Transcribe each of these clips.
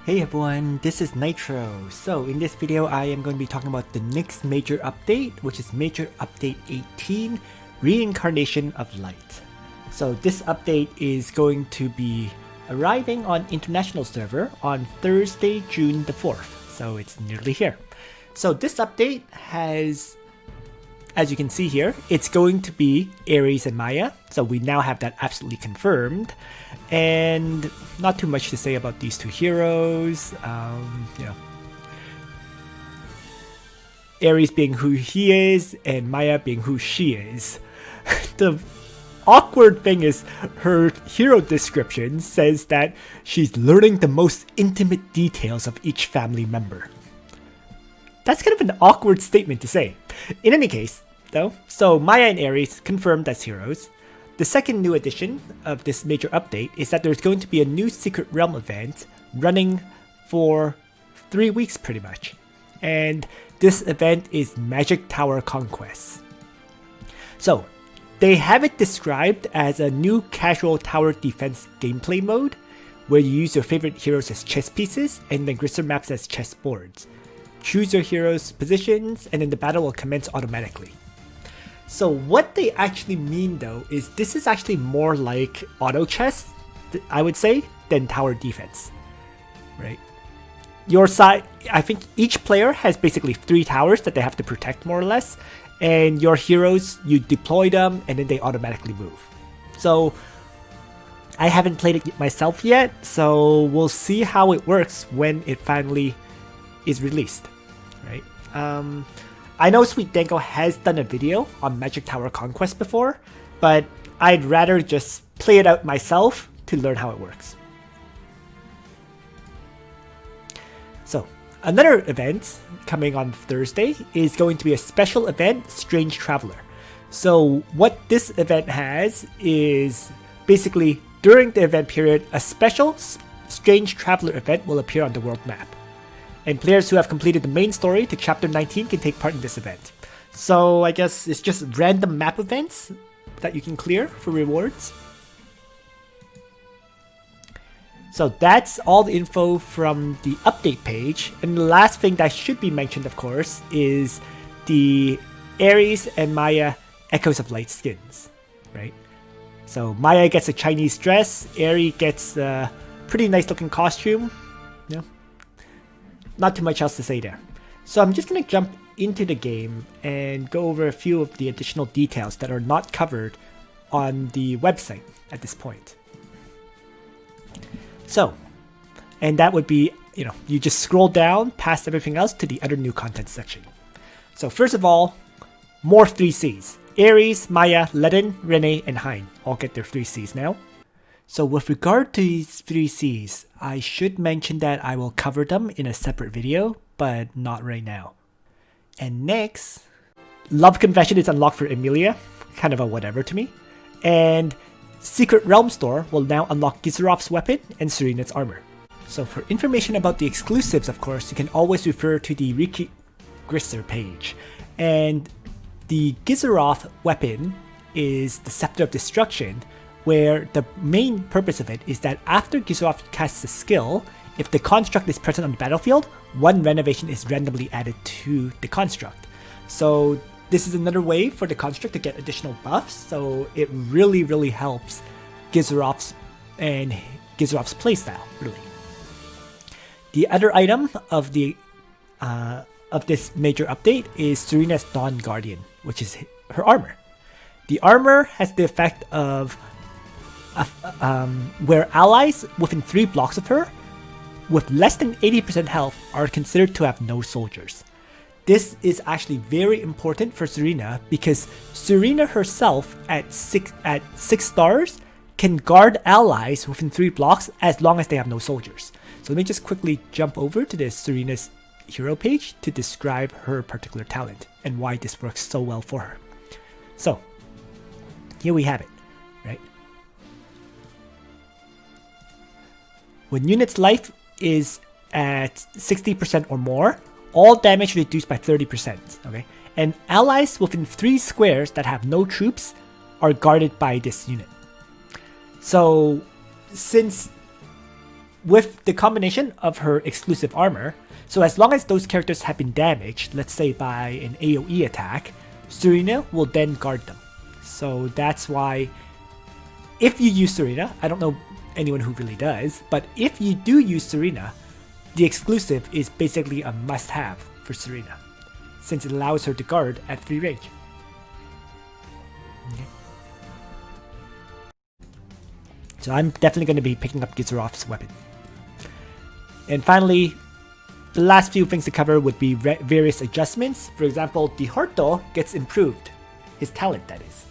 Hey everyone, this is Nitro. So in this video I am going to be talking about the next major update, which is Major Update 18, Reincarnation of Light. So this update is going to be arriving on international server on Thursday, June the 4th. So it's nearly here. So this update has, as you can see here, it's going to be Ares and Maya. So we now have that absolutely confirmed. And not too much to say about these two heroes. Ares being who he is and Maya being who she is. The awkward thing is her hero description says that she's learning the most intimate details of each family member. That's kind of an awkward statement to say. In any case, though, so Maya and Ares confirmed as heroes. The second new addition of this major update is that there's going to be a new Secret Realm event running for 3 weeks pretty much. And this event is Magic Tower Conquest. So, they have it described as a new casual tower defense gameplay mode where you use your favorite heroes as chess pieces and Langrisser maps as chess boards. Choose your heroes' positions and then the battle will commence automatically. So what they actually mean though is this is actually more like auto chess, I would say, than tower defense, right? Your side, I think each player has basically 3 towers that they have to protect more or less, and your heroes, you deploy them and then they automatically move. So I haven't played it myself yet, so we'll see how it works when it finally is released, right? I know Sweet Dango has done a video on Magic Tower Conquest before, but I'd rather just play it out myself to learn how it works. So, another event coming on Thursday is going to be a special event, Strange Traveler. So, what this event has is basically during the event period, a special Strange Traveler event will appear on the world map. And players who have completed the main story to chapter 19 can take part in this event. So I guess it's just random map events that you can clear for rewards. So that's all the info from the update page. And the last thing that should be mentioned, of course, is the Ares and Maya Echoes of Light skins, right? So Maya gets a Chinese dress, Ares gets a pretty nice looking costume. You know, not too much else to say there. So I'm just going to jump into the game and go over a few of the additional details that are not covered on the website at this point. So, and that would be, you just scroll down past everything else to the other new content section. So first of all, more 3Cs. Ares, Maya, Ledin, Rene, and Hein all get their 3Cs now. So with regard to these 3Cs, I should mention that I will cover them in a separate video, but not right now. And next, Love Confession is unlocked for Emilia, kind of a whatever to me. And Secret Realm Store will now unlock Gizarov's weapon and Serena's armor. So for information about the exclusives, of course, you can always refer to the Langrisser page. And the Gizarov weapon is the Scepter of Destruction, where the main purpose of it is that after Gizarov casts a skill, if the construct is present on the battlefield, 1 renovation is randomly added to the construct. So this is another way for the construct to get additional buffs, so it really, really helps Gizarov's playstyle, really. The other item of this major update is Serena's Dawn Guardian, which is her armor. The armor has the effect of where allies within 3 blocks of her with less than 80% health are considered to have no soldiers. This is actually very important for Serena because Serena herself at 6 stars can guard allies within 3 blocks as long as they have no soldiers. So let me just quickly jump over to the Serena's hero page to describe her particular talent and why this works so well for her. So here we have it, right? When unit's life is at 60% or more, all damage reduced by 30%, okay? And allies within 3 squares that have no troops are guarded by this unit. So, since with the combination of her exclusive armor, so as long as those characters have been damaged, let's say by an AoE attack, Serena will then guard them. So that's why if you use Serena, I don't know anyone who really does, but if you do use Serena, the exclusive is basically a must-have for Serena, since it allows her to guard at 3 range. Okay. So I'm definitely going to be picking up Gizarov's weapon. And finally, the last few things to cover would be various adjustments. For example, the Harto gets improved, his talent that is.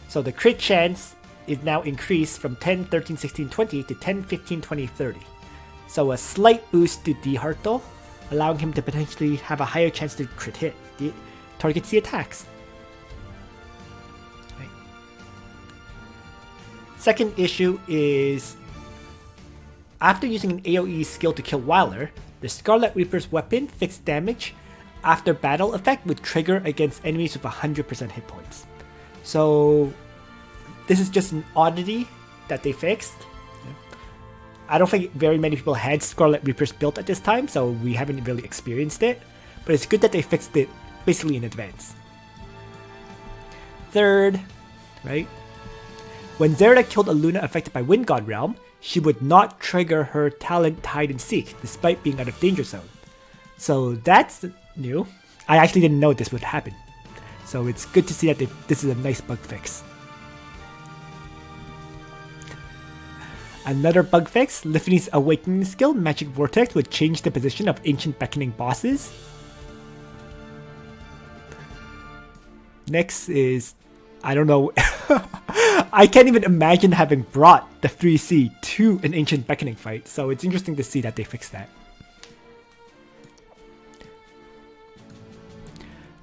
So the crit chance is now increased from 10, 13, 16, 20 to 10, 15, 20, 30. So a slight boost to the Harto, allowing him to potentially have a higher chance to crit hit the targets he attacks. Right. Second issue is after using an AoE skill to kill Wyler, the Scarlet Reaper's weapon fixed damage after battle effect would trigger against enemies with 100% hit points. So this is just an oddity that they fixed. I don't think very many people had Scarlet Reapers built at this time, so we haven't really experienced it. But it's good that they fixed it basically in advance. Third, right? When Zerda killed a Luna affected by Wind God Realm, she would not trigger her talent Hide and Seek, despite being out of danger zone. So that's new. I actually didn't know this would happen. So it's good to see that this is a nice bug fix. Another bug fix, Lifney's Awakening skill, Magic Vortex, would change the position of Ancient Beckoning bosses. Next is, I don't know, I can't even imagine having brought the 3C to an Ancient Beckoning fight, so it's interesting to see that they fixed that.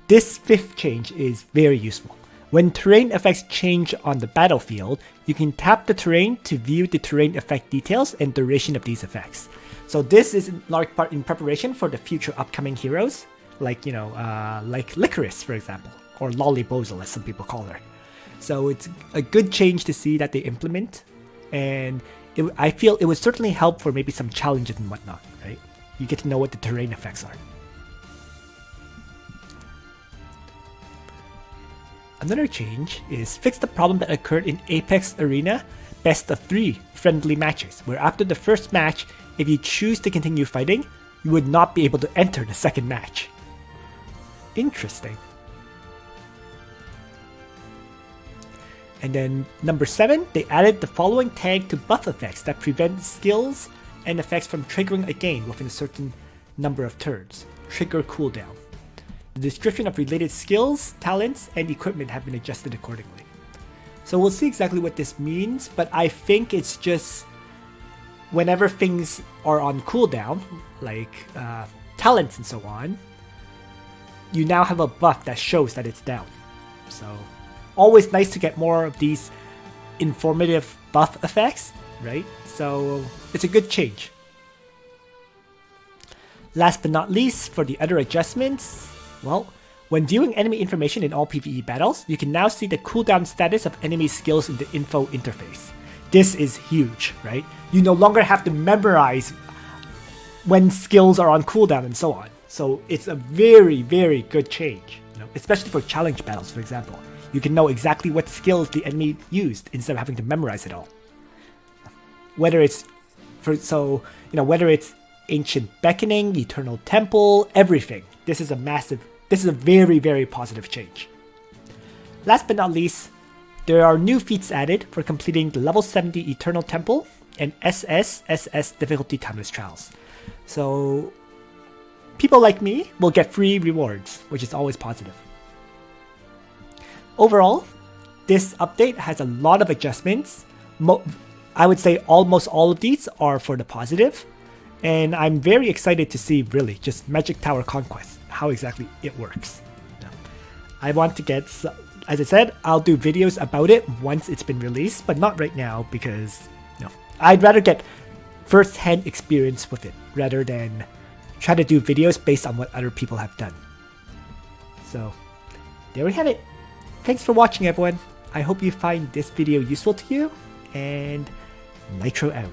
This fifth change is very useful. When terrain effects change on the battlefield, you can tap the terrain to view the terrain effect details and duration of these effects. So this is in large part in preparation for the future upcoming heroes, like, like Licorice, for example, or Lolly Bozel, as some people call her. So it's a good change to see that they implement, and I feel it would certainly help for maybe some challenges and whatnot, right? You get to know what the terrain effects are. Another change is fix the problem that occurred in Apex Arena Best of 3 friendly matches, where after the first match, if you choose to continue fighting, you would not be able to enter the second match. Interesting. And then number 7, they added the following tag to buff effects that prevent skills and effects from triggering again within a certain number of turns. Trigger cooldown. The description of related skills, talents, and equipment have been adjusted accordingly. So we'll see exactly what this means, but I think it's just whenever things are on cooldown, like talents and so on, you now have a buff that shows that it's down. So always nice to get more of these informative buff effects, right? So it's a good change. Last but not least, for the other adjustments, well, when viewing enemy information in all PvE battles, you can now see the cooldown status of enemy skills in the info interface. This is huge, right? You no longer have to memorize when skills are on cooldown and so on. So it's a very, very good change, especially for challenge battles, for example. You can know exactly what skills the enemy used instead of having to memorize it all. Whether it's whether it's Ancient Beckoning, Eternal Temple, everything. This is a very, very positive change. Last but not least, there are new feats added for completing the level 70 Eternal Temple and SS difficulty timeless trials. So people like me will get free rewards, which is always positive. Overall, this update has a lot of adjustments. I would say almost all of these are for the positive, and I'm very excited to see really just Magic Tower Conquest, how exactly it works. I want to get, as I said, I'll do videos about it once it's been released, but not right now because I'd rather get first-hand experience with it rather than try to do videos based on what other people have done. So there we have it. Thanks for watching, everyone. I hope you find this video useful to you, and Nitro out.